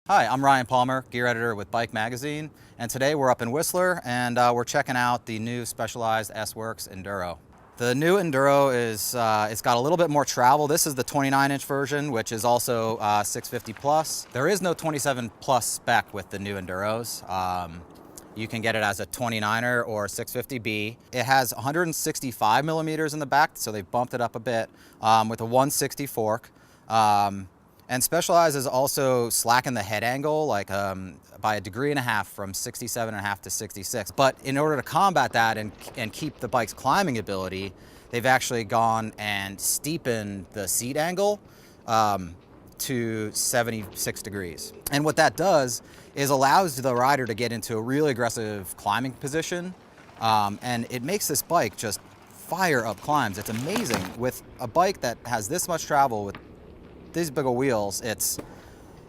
Hi, I'm Ryan Palmer, gear editor with Bike Magazine, and today we're up in Whistler and we're checking out the new Specialized S-Works Enduro. The new Enduro is, it's got a little bit more travel. This is the 29-inch version, which is also 650 plus. There is no 27 plus spec with the new Enduros. You can get it as a 29er or 650B. It has 165 millimeters in the back, so they've bumped it up a bit with a 160 fork. And Specialized is also slackened the head angle like by a degree and a half from 67.5 to 66. But in order to combat that and keep the bike's climbing ability, they've actually gone and steepened the seat angle to 76 degrees. And what that does is allows the rider to get into a really aggressive climbing position. And it makes this bike just fire up climbs. It's amazing. With a bike that has this much travel with these big wheels, it's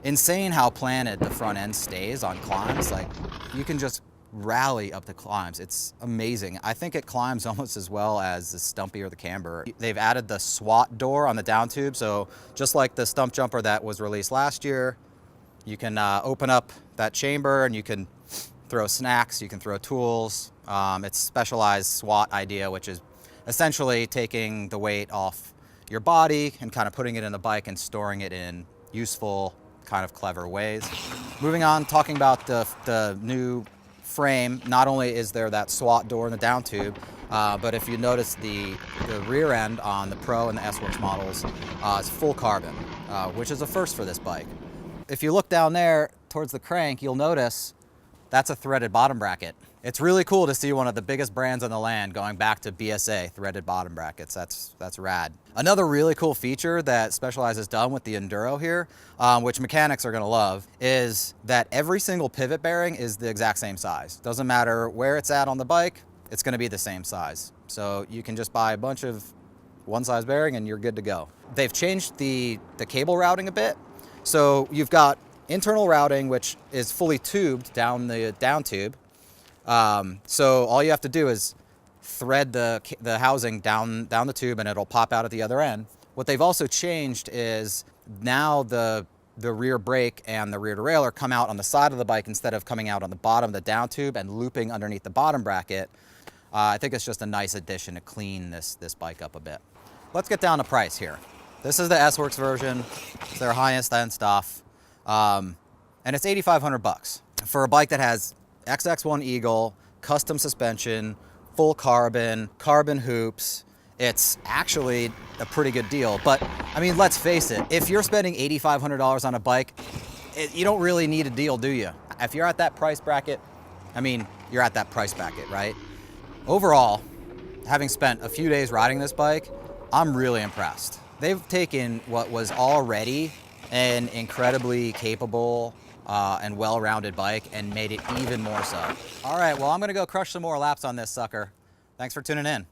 insane how planted the front end stays on climbs. Like, you can just rally up the climbs. It's amazing. I think it climbs almost as well as the Stumpy or the Camber. They've added the SWAT door on the down tube, so just like the Stump Jumper that was released last year, you can open up that chamber and you can throw snacks, you can throw tools. It's Specialized SWAT idea, which is essentially taking the weight off your body and kind of putting it in the bike and storing it in useful, kind of clever ways. Moving on, talking about the new frame, not only is there that SWAT door in the down tube, but if you notice the rear end on the Pro and the S-Works models is full carbon, which is a first for this bike. If you look down there towards the crank, you'll notice that's a threaded bottom bracket. It's really cool to see one of the biggest brands on the land going back to BSA, threaded bottom brackets. That's rad. Another really cool feature that Specialized has done with the Enduro here, which mechanics are gonna love, is that every single pivot bearing is the exact same size. Doesn't matter where it's at on the bike, it's gonna be the same size. So you can just buy a bunch of one size bearing and you're good to go. They've changed the cable routing a bit. So you've got internal routing, which is fully tubed down the down tube. So all you have to do is thread the housing down the tube and it'll pop out at the other end. What they've also changed is now the rear brake and the rear derailleur come out on the side of the bike instead of coming out on the bottom of the down tube and looping underneath the bottom bracket. I think it's just a nice addition to clean this bike up a bit. Let's get down to price here. This is the S-Works version. It's their highest end stuff. And it's $8,500 for a bike that has XX1 Eagle, custom suspension, full carbon hoops. It's actually a pretty good deal. But I mean, let's face it, if you're spending $8,500 on a bike, you don't really need a deal, do you? If you're at that price bracket, I mean, you're at that price bracket, right? Overall, having spent a few days riding this bike, I'm really impressed. They've taken what was already an incredibly capable and well-rounded bike and made it even more so. All right, well, I'm gonna go crush some more laps on this sucker. Thanks for tuning in.